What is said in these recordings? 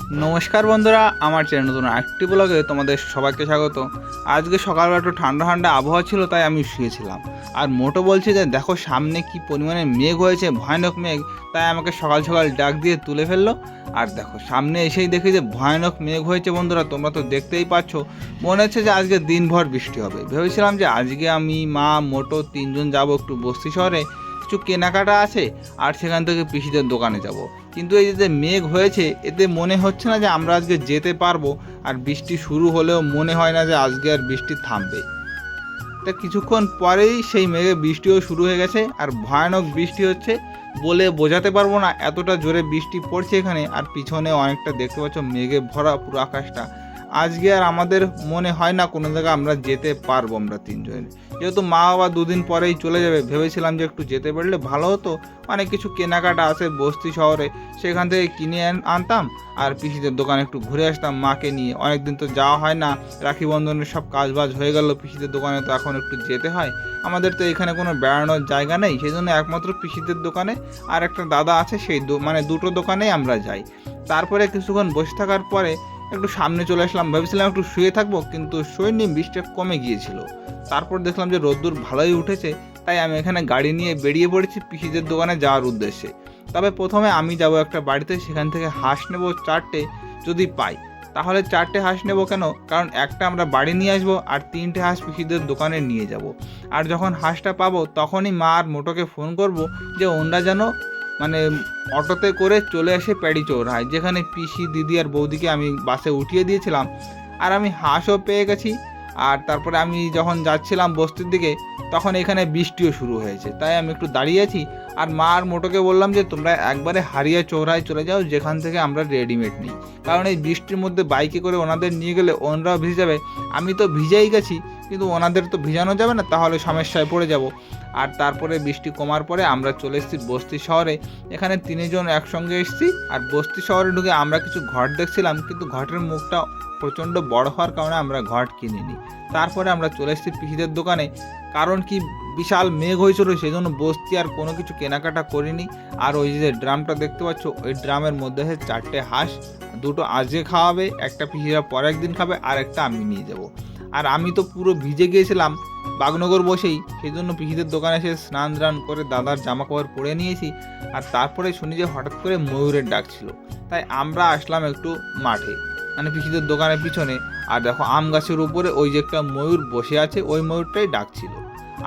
নমস্কার বন্ধুরা, আমার চ্যানেল নতুন একটি ব্লগে তোমাদের সবাইকে স্বাগত। আজকে সকালবেলা একটু ঠান্ডা ঠান্ডা আবহাওয়া ছিল, তাই আমি শুয়েছিলাম। আর মোটো বলছে যে দেখো সামনে কি পরিমাণে মেঘ হয়েছে, ভয়ানক মেঘ। তাই আমাকে সকাল সকাল ডাক দিয়ে তুলে ফেললো। আর দেখো সামনে এসেই দেখি যে ভয়ানক মেঘ হয়েছে। বন্ধুরা তোমরা তো দেখতেই পাচ্ছ, মনে হচ্ছে যে আজকে দিনভর বৃষ্টি হবে। ভেবেছিলাম যে আজকে আমি, মা, মোটো তিনজন যাব একটু বস্তি শহরে, কিছু কেনাকাটা আছে, আর সেখান থেকে পিসিদের দোকানে যাব। কিন্তু এই যে মেঘ হয়েছে, এতে মনে হচ্ছে না যে আমরা আজকে যেতে পারবো। আর বৃষ্টি শুরু হলেও মনে হয় না যে আজকে আর বৃষ্টি থামবে। তা কিছুক্ষণ পরেই সেই মেঘে বৃষ্টিও শুরু হয়ে গেছে, আর ভয়ানক বৃষ্টি হচ্ছে, বলে বোঝাতে পারবো না, এতটা জোরে বৃষ্টি পড়ছে এখানে। আর পিছনে অনেকটা দেখতে পাচ্ছ মেঘে ভরা পুরো আকাশটা। আজকে আর আমাদের মনে হয় না কোনো জায়গায় আমরা যেতে পারবো আমরা তিনজনে। যেহেতু মা বাবা দুদিন পরেই চলে যাবে, ভেবেছিলাম যে একটু যেতে পারলে ভালো হতো। অনেক কিছু কেনাকাটা আছে বস্তি শহরে, সেখান থেকে কিনে আনতাম, আর পিসিদের দোকানে একটু ঘুরে আসতাম মাকে নিয়ে। অনেকদিন তো যাওয়া হয় না, রাখি বন্ধনের সব কাজবাজ হয়ে গেল, পিসিদের দোকানে তো এখন একটু যেতে হয়। আমাদের তো এখানে কোনো বেড়ানোর জায়গা নেই, সেই জন্য একমাত্র পিসিদের দোকানে আর একটা দাদা আছে, সেই দুটো দোকানেই আমরা যাই। তারপরে কিছুক্ষণ বসে থাকার পরে একটু সামনে চলে আসলাম। ভেবেছিলাম একটু শুয়ে থাকবো, কিন্তু শুইনি, বৃষ্টিটা কমে গিয়েছিল। তারপর দেখলাম যে রোদ্দুর ভালোই উঠেছে, তাই আমি এখানে গাড়ি নিয়ে বেরিয়ে পড়েছি পিসিদের দোকানে যাওয়ার উদ্দেশ্যে। তবে প্রথমে আমি যাব একটা বাড়িতে, সেখান থেকে হাঁস নেব 4টে, যদি পাই। তাহলে 4টে হাঁস নেব কেন, কারণ একটা আমরা বাড়ি নিয়ে আসবো, আর 3টে হাঁস পিসিদের দোকানে নিয়ে যাব। আর যখন হাঁসটা পাবো তখনই মা আর মোটোকে ফোন করব যে ওনরা যেন অটোতে করে চলে আসে প্যাডি চৌরাহায়, যেখানে পিসি, দিদি আর বৌদিকে আমি বাসে উঠিয়ে দিয়েছিলাম। আর আমি হাঁসও পেয়ে গেছি। আর তারপরে আমি যখন যাচ্ছিলাম বস্তির দিকে, তখন এখানে বৃষ্টিও শুরু হয়েছে, তাই আমি একটু দাঁড়িয়ে আছি। আর মা আর মোটোকে বললাম যে তোমরা একবারে হারিয়া চৌরাহায় চলে যাও, যেখান থেকে আমরা রেডিমেড নিই। কারণ এই বৃষ্টির মধ্যে বাইকে করে ওনাদের নিয়ে গেলে ওনারাও ভিজে যাবে। আমি তো ভিজেই গেছি, কিন্তু ওনাদের তো ভিজানো যাবে না, তাহলে সমস্যায় পড়ে যাব। আর তারপরে বৃষ্টি কমার পরে আমরা চলে এসেছি বস্তি শহরে। এখানে 3জন একসঙ্গে এসেছি। আর বস্তি শহরে ঢুকে আমরা কিছু ঘট দেখছিলাম, কিন্তু ঘটের মুখটা প্রচণ্ড বড় হওয়ার কারণে আমরা ঘট কিনিনি। তারপরে আমরা চলে এসেছি পিসিদের দোকানে, কারণ কি বিশাল মেঘ হয়েছিল, সেই জন্য বস্তি আর কোনো কিছু কেনাকাটা করিনি। আর ওই যে ড্রামটা দেখতে পাচ্ছ, ওই ড্রামের মধ্যে আছে 4টে হাঁস। দুটো আজকে খাওয়াবে, একটা পিসিরা পরে একদিন খাবে, আর একটা আমি নিয়ে যাব। আর আমি তো পুরো ভিজে গিয়েছিলাম বাগনগর বসেই, সেই জন্য পিসিদের দোকানে এসে স্নান টান করে দাদার জামা কাপড় পরে নিয়েছি। আর তারপরে শুনি যে হঠাৎ করে ময়ূরের ডাক ছিল, তাই আমরা আসলাম একটু মাঠে, পিসিদের দোকানের পিছনে। আর দেখো আম গাছের উপরে ওই যে একটা ময়ূর বসে আছে, ওই ময়ূরটাই ডাকছিল।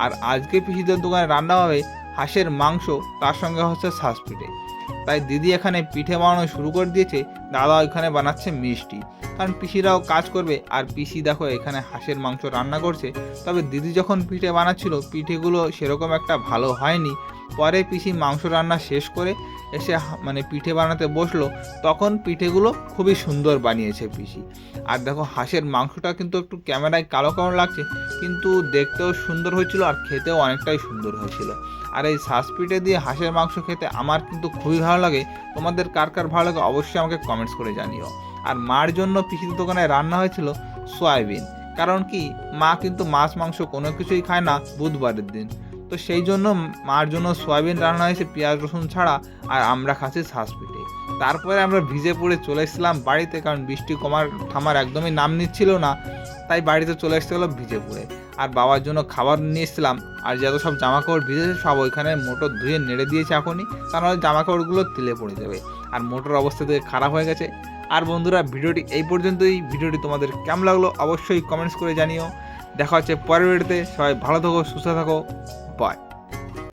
আর আজকে পিসিদের দোকানে রান্না হবে হাঁসের মাংস, তার সঙ্গে হচ্ছে ছাঁচ পিঠে। তাই দিদি এখানে পিঠে বানানো শুরু করে দিয়েছে, দাদা ওইখানে বানাচ্ছে মিষ্টি, কারণ পিসিরাও কাজ করবে। আর পিসি দেখো এখানে হাঁসের মাংস রান্না করছে। তবে দিদি যখন পিঠে বানাচ্ছিল, পিঠেগুলো সেরকম একটা ভালো হয়নি। পরে পিসি মাংস রান্না শেষ করে এসে পিঠে বানাতে বসলো, তখন পিঠেগুলো খুবই সুন্দর বানিয়েছে পিসি। আর দেখো হাঁসের মাংসটা কিন্তু একটু ক্যামেরায় কালো কালো লাগছে, কিন্তু দেখতেও সুন্দর হয়েছিল, আর খেতেও অনেকটাই সুন্দর হয়েছিল। আর এই ছাঁচ পিঠে দিয়ে হাঁসের মাংস খেতে আমার কিন্তু খুবই ভালো লাগে। তোমাদের কার কার ভালো লাগে অবশ্যই আমাকে কমেন্টস করে জানিও। আর মার জন্য পিসির দোকানে রান্না হয়েছিল সয়াবিন, কারণ কি মা কিন্তু মাছ মাংস কোনো কিছুই খায় না বুধবারের দিন। তো সেই জন্য মার জন্য সয়াবিন রান্না হয়েছে পেঁয়াজ রসুন ছাড়া, আর আমরা খাচ্ছি ছাঁচ পিঠে। তারপরে আমরা ভিজে পড়ে চলে এসেছিলাম বাড়িতে, কারণ বৃষ্টি থামার একদমই নাম নিচ্ছিল না, তাই বাড়িতে চলে আসতে হলো ভিজে পড়ে। আর বাবার জন্য খাবার নিয়ে এসেছিলাম। আর যত সব জামা কাপড় ভিজেছে সব ওইখানে মোটর ধুয়ে নেড়ে দিয়েছে এখনই, তা নাহলে জামা কাপড়গুলো তেলে পড়ে যাবে। আর মোটর অবস্থা থেকে খারাপ হয়ে গেছে। আর বন্ধুরা ভিডিওটি এই পর্যন্তই। ভিডিওটি তোমাদের কেমন লাগলো অবশ্যই কমেন্টস করে জানিও। দেখা হচ্ছে পরের ভিডিওতে। সবাই ভালো থাকো, সুস্থ থাকো, বাই।